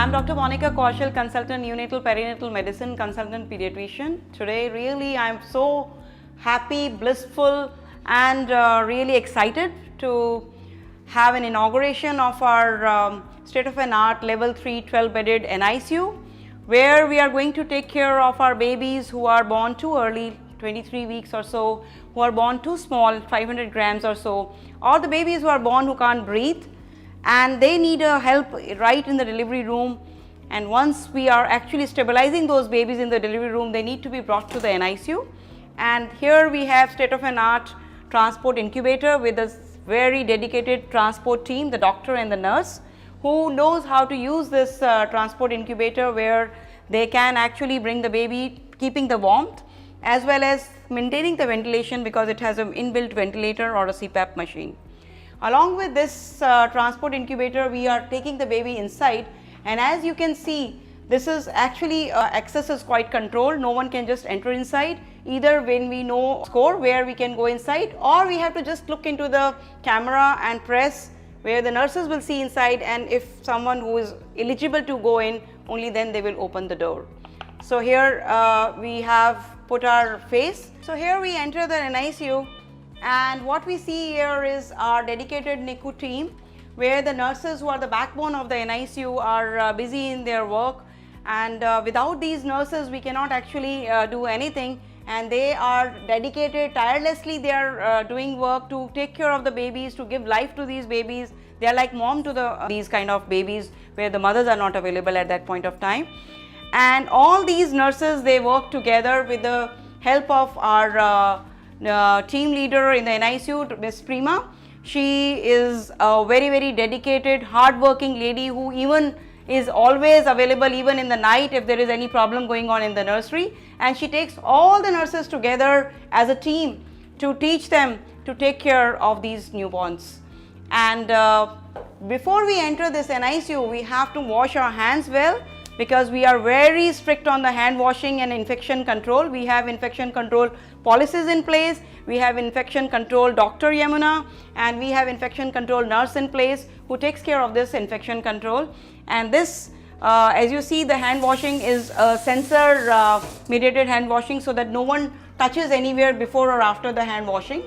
I'm Dr. Monica Kaushal, consultant neonatal perinatal medicine, consultant pediatrician. Today, really, I'm so happy, blissful, and really excited to have an inauguration of our state-of-the-art level 3 12-bedded NICU, where we are going to take care of our babies who are born too early, 23 weeks or so, who are born too small, 500 grams or so, or the babies who are born who can't breathe and they need help right in the delivery room. And once we are actually stabilizing those babies in the delivery room, they need to be brought to the NICU. And here we have state-of-the-art transport incubator with a very dedicated transport team, the doctor and the nurse, who knows how to use this transport incubator, where they can actually bring the baby, keeping the warmth as well as maintaining the ventilation, because it has an inbuilt ventilator or a CPAP machine. Along with this transport incubator, we are taking the baby inside, and as you can see, this is actually access is quite controlled. No one can just enter inside, either when we know score where we can go inside, or we have to just look into the camera and press where the nurses will see inside, and if someone who is eligible to go in, only then they will open the door. So here we have put our face. So here we enter the NICU, and what we see here is our dedicated NICU team, where the nurses, who are the backbone of the NICU, are busy in their work, and without these nurses we cannot actually do anything, and they are dedicated tirelessly. They are doing work to take care of the babies, to give life to these babies. They are like mom to these kind of babies where the mothers are not available at that point of time. And all these nurses, they work together with the help of our team leader in the NICU, Miss Prima. She is a very dedicated, hard-working lady who even is always available even in the night if there is any problem going on in the nursery, and she takes all the nurses together as a team to teach them to take care of these newborns. And before we enter this NICU, we have to wash our hands well, because we are very strict on the hand washing and infection control. We have infection control policies in place. We have infection control Dr. Yamuna, and we have infection control nurse in place who takes care of this infection control. And this, as you see, the hand washing is a sensor mediated hand washing, so that no one touches anywhere before or after the hand washing.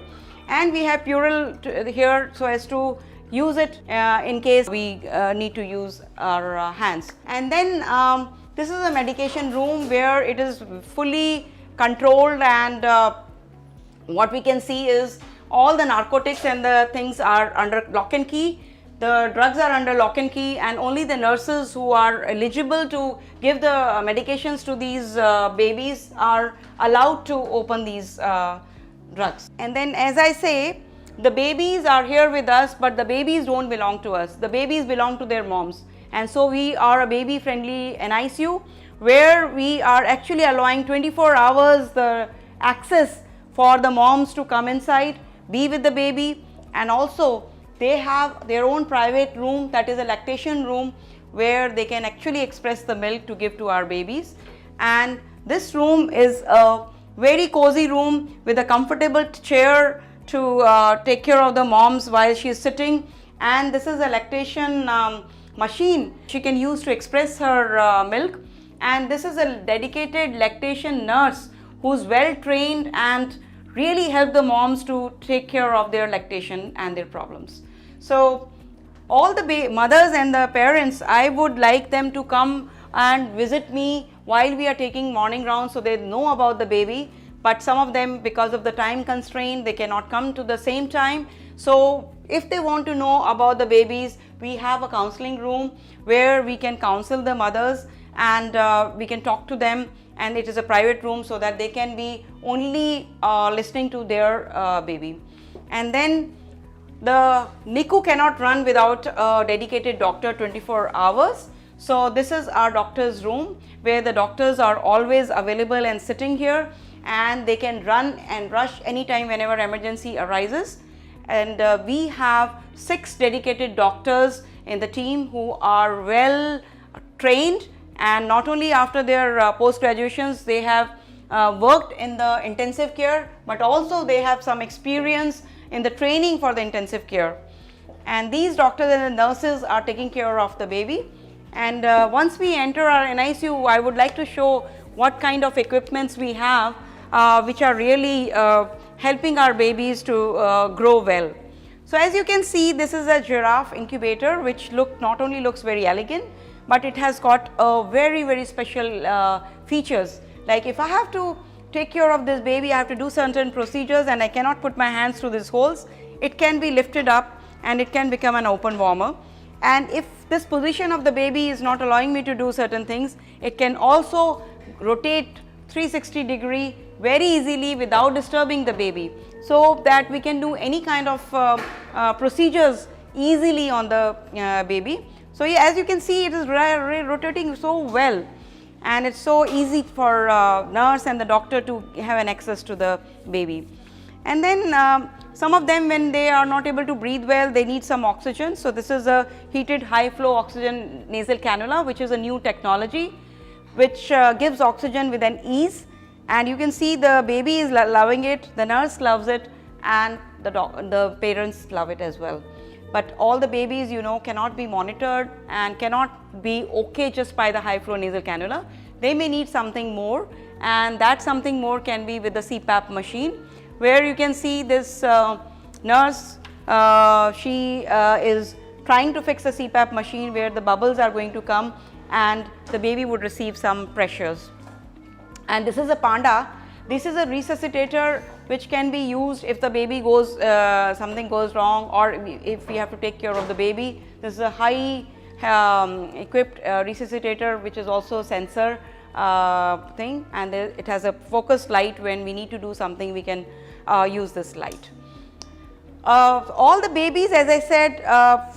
And we have Purell here so as to use it in case we need to use our hands. And then this is a medication room where it is fully controlled, and what we can see is all the narcotics and the things are under lock and key. The drugs are under lock and key, and only the nurses who are eligible to give the medications to these babies are allowed to open these drugs. And then, as I say, the babies are here with us, but the babies don't belong to us. The babies belong to their moms. And so we are a baby friendly NICU, where we are actually allowing 24 hours the access for the moms to come inside, be with the baby, and also they have their own private room, that is a lactation room, where they can actually express the milk to give to our babies. And this room is a very cozy room with a comfortable chair to take care of the moms while she is sitting. And this is a lactation machine she can use to express her milk. And this is a dedicated lactation nurse who's well trained and really help the moms to take care of their lactation and their problems. So all the mothers and the parents, I would like them to come and visit me while we are taking morning rounds, so they know about the baby. But some of them, because of the time constraint, they cannot come to the same time. So if they want to know about the babies, we have a counseling room where we can counsel the mothers, and we can talk to them, and it is a private room so that they can be only listening to their baby. And then the NICU cannot run without a dedicated doctor 24 hours. So this is our doctor's room, where the doctors are always available and sitting here, and they can run and rush anytime whenever emergency arises. And we have 6 dedicated doctors in the team who are well trained, and not only after their post graduations they have worked in the intensive care, but also they have some experience in the training for the intensive care. And these doctors and the nurses are taking care of the baby. And once we enter our NICU, I would like to show what kind of equipments we have which are really helping our babies to grow well. So as you can see, this is a giraffe incubator which not only looks very elegant, but it has got very special features. Like if I have to take care of this baby, I have to do certain procedures and I cannot put my hands through these holes. It can be lifted up and it can become an open warmer. And if this position of the baby is not allowing me to do certain things, it can also rotate 360 degree very easily without disturbing the baby, so that we can do any kind of procedures easily on the baby. So as you can see, it is rotating so well, and it's so easy for nurse and the doctor to have an access to the baby. And then some of them, when they are not able to breathe well, they need some oxygen. So this is a heated high flow oxygen nasal cannula, which is a new technology which gives oxygen with an ease. And you can see the baby is loving it, the nurse loves it, and the parents love it as well. But all the babies, you know, cannot be monitored and cannot be okay just by the high flow nasal cannula. They may need something more, and that something more can be with the CPAP machine, where you can see this nurse, she is trying to fix a CPAP machine where the bubbles are going to come and the baby would receive some pressures. And this is a panda. This is a resuscitator which can be used if the baby goes, something goes wrong, or if we have to take care of the baby. This is a high equipped resuscitator which is also sensor thing, and it has a focused light. When we need to do something, we can use this light. All the babies, as I said,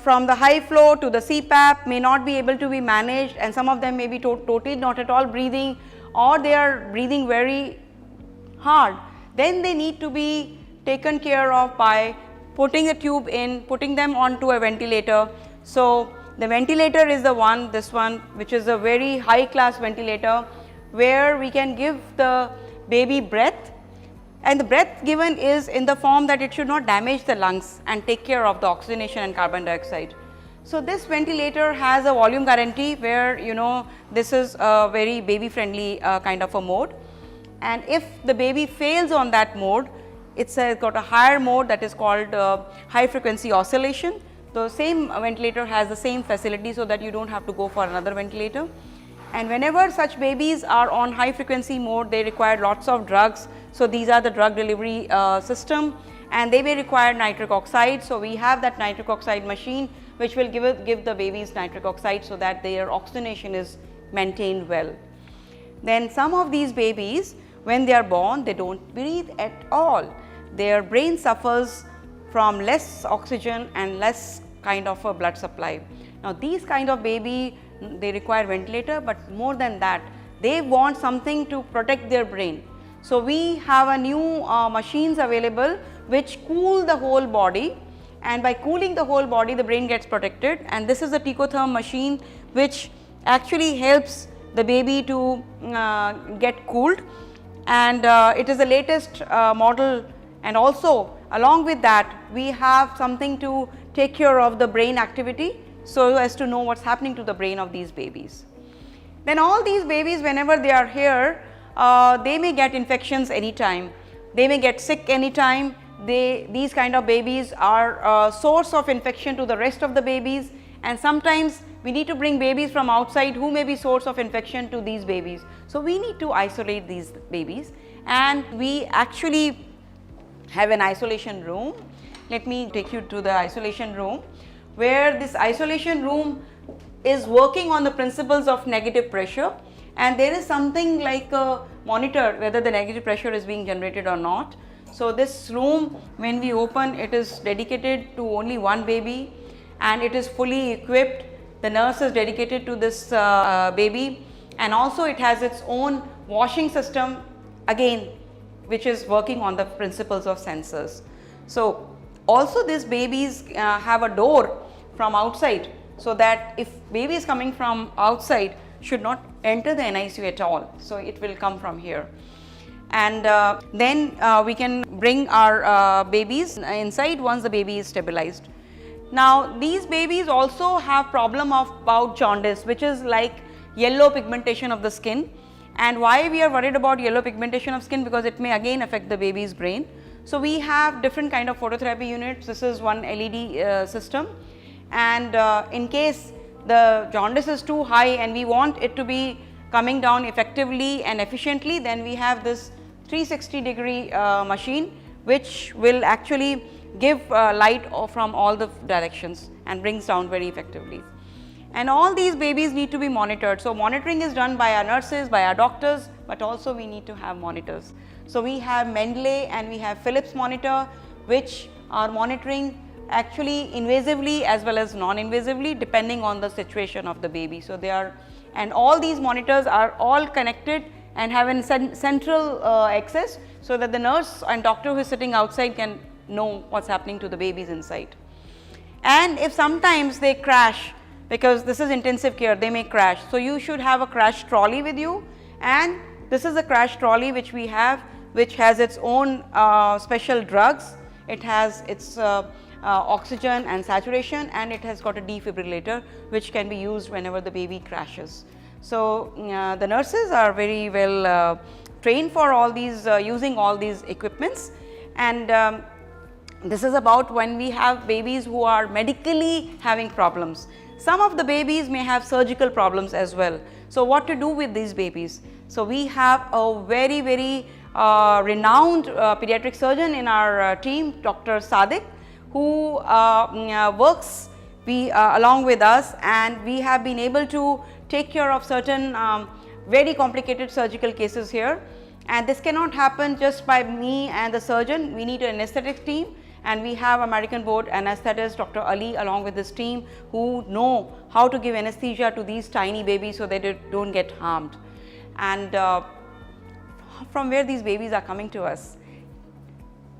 from the high flow to the CPAP may not be able to be managed, and some of them may be totally not at all breathing, or they are breathing very hard. Then they need to be taken care of by putting a tube in, putting them onto a ventilator. So the ventilator is the one, this one, which is a very high class ventilator, where we can give the baby breath, and the breath given is in the form that it should not damage the lungs and take care of the oxygenation and carbon dioxide. So this ventilator has a volume guarantee, where, you know, this is a very baby friendly kind of a mode, and if the baby fails on that mode, it's got a higher mode that is called high frequency oscillation. The same ventilator has the same facility, so that you don't have to go for another ventilator. And whenever such babies are on high frequency mode, they require lots of drugs. So these are the drug delivery system, and they may require nitric oxide. So we have that nitric oxide machine which will give the babies nitric oxide, so that their oxygenation is maintained well. Then some of these babies, when they are born, they don't breathe at all. Their brain suffers from less oxygen and less kind of a blood supply. Now these kind of baby, they require ventilator, but more than that, they want something to protect their brain. So we have a new machines available which cool the whole body, and by cooling the whole body, the brain gets protected. And this is a Ticotherm machine which actually helps the baby to get cooled, and it is the latest model. And also along with that, we have something to take care of the brain activity, so as to know what's happening to the brain of these babies. Then all these babies, whenever they are here, they may get infections anytime, they may get sick anytime. These kind of babies are a source of infection to the rest of the babies, and sometimes we need to bring babies from outside who may be source of infection to these babies. So we need to isolate these babies, and we actually have an isolation room. Let me take you to the isolation room, where this isolation room is working on the principles of negative pressure, and there is something like a monitor whether the negative pressure is being generated or not. So this room, when we open, it is dedicated to only one baby, and it is fully equipped. The nurse is dedicated to this baby, and also it has its own washing system, again, which is working on the principles of sensors. So also these babies have a door from outside, so that if baby is coming from outside, should not enter the NICU at all. So it will come from here. And then we can bring our babies inside once the baby is stabilized. Now these babies also have problem of about jaundice, which is like yellow pigmentation of the skin. And why we are worried about yellow pigmentation of skin? Because it may again affect the baby's brain. So we have different kind of phototherapy units. This is one LED system, and in case the jaundice is too high and we want it to be coming down effectively and efficiently, then we have this 360-degree machine, which will actually give light from all the directions and brings down very effectively. And all these babies need to be monitored. So monitoring is done by our nurses, by our doctors, but also we need to have monitors. So we have Mendeley and we have Philips monitor, which are monitoring actually invasively as well as non-invasively, depending on the situation of the baby. So they are, and all these monitors are all connected and have a central access, so that the nurse and doctor who is sitting outside can know what's happening to the babies inside. And if sometimes they crash, because this is intensive care, they may crash. So you should have a crash trolley with you, and this is a crash trolley which we have, which has its own special drugs. It has its oxygen and saturation, and it has got a defibrillator which can be used whenever the baby crashes. So the nurses are very well trained for all these using all these equipments. And this is about when we have babies who are medically having problems. Some of the babies may have surgical problems as well. So what to do with these babies? So we have a very renowned pediatric surgeon in our team, Dr. Sadiq, who works along with us, and we have been able to take care of certain very complicated surgical cases here. And this cannot happen just by me and the surgeon. We need an anesthetic team, and we have American board anesthetist Dr. Ali along with his team, who know how to give anesthesia to these tiny babies so they don't get harmed. And from where these babies are coming to us,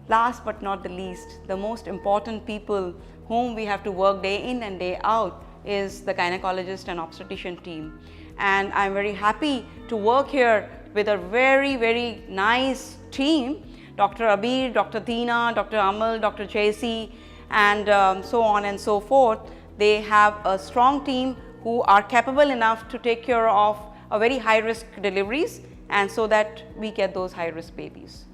last but not the least, the most important people whom we have to work day in and day out is the gynecologist and obstetrician team. And I'm very happy to work here with a very nice team, Dr. Abir, Dr. Tina, Dr. Amal, Dr. JC, and so on and so forth. They have a strong team who are capable enough to take care of a very high risk deliveries, and so that we get those high risk babies.